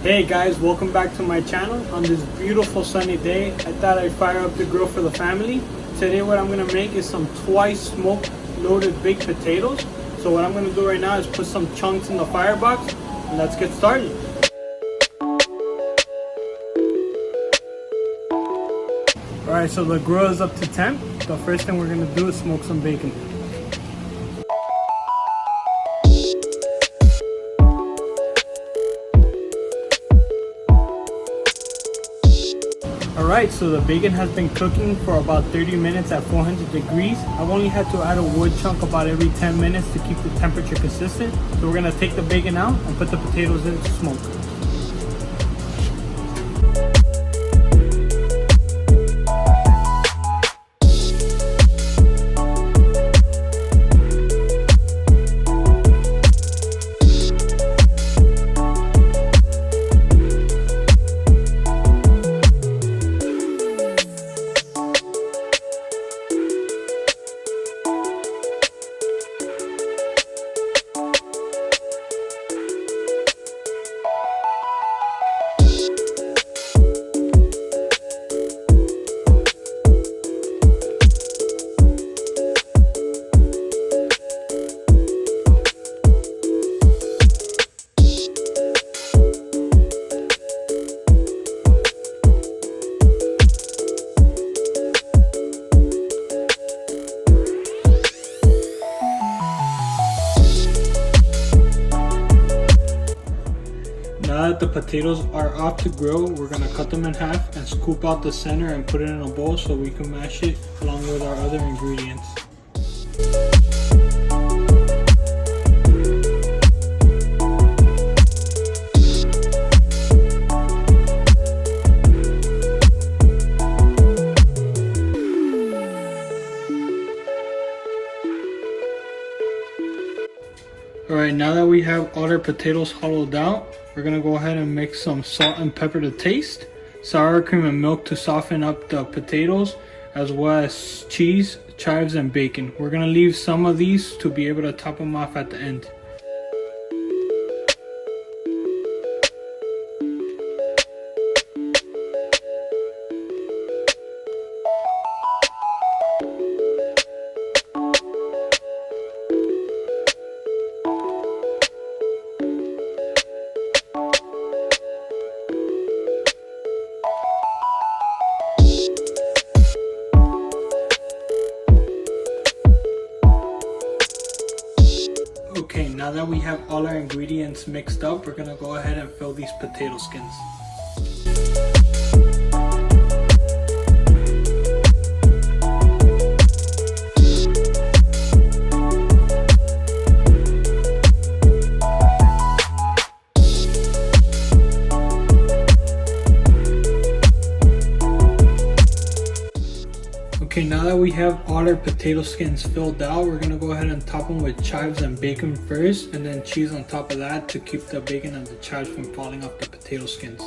Hey guys, welcome back to my channel. On this beautiful sunny day, I thought I'd fire up the grill for the family. Today what I'm gonna make is some twice smoked loaded baked potatoes. So what I'm gonna do right now is put some chunks in the firebox and let's get started. Alright, so the grill is up to temp. The first thing we're gonna do is smoke some bacon. Alright, so the bacon has been cooking for about 30 minutes at 400 degrees. I've only had to add a wood chunk about every 10 minutes to keep the temperature consistent. So we're going to take the bacon out and put the potatoes in to smoke. Now that the potatoes are off the grill, we're going to cut them in half and scoop out the center and put it in a bowl so we can mash it along with our other ingredients. Alright, now that we have all our potatoes hollowed out, we're going to go ahead and mix some salt and pepper to taste, sour cream and milk to soften up the potatoes, as well as cheese, chives and bacon. We're going to leave some of these to be able to top them off at the end. Okay, now that we have all our ingredients mixed up, we're going to go ahead and fill these potato skins. Okay, now that we have all our potato skins filled out, we're going to go ahead and top them with chives and bacon first, and then cheese on top of that to keep the bacon and the chives from falling off the potato skins.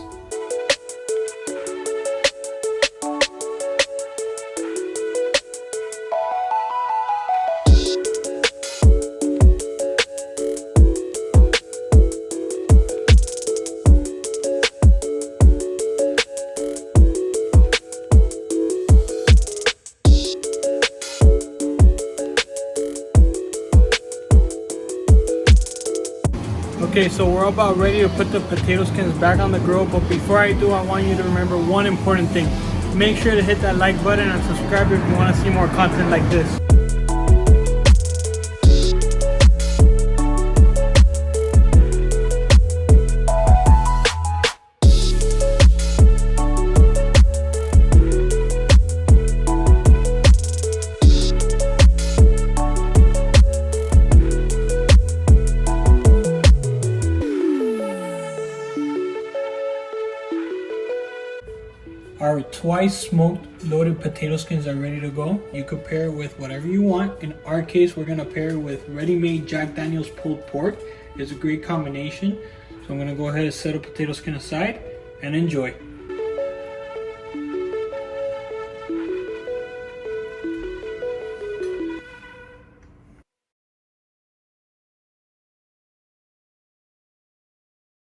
Okay, so we're about ready to put the potato skins back on the grill, but before I do, I want you to remember one important thing. Make sure to hit that like button and subscribe if you want to see more content like this. Our twice smoked loaded potato skins are ready to go. You could pair it with whatever you want. In our case, we're gonna pair it with ready-made Jack Daniel's pulled pork. It's a great combination. So I'm gonna go ahead and set a potato skin aside and enjoy.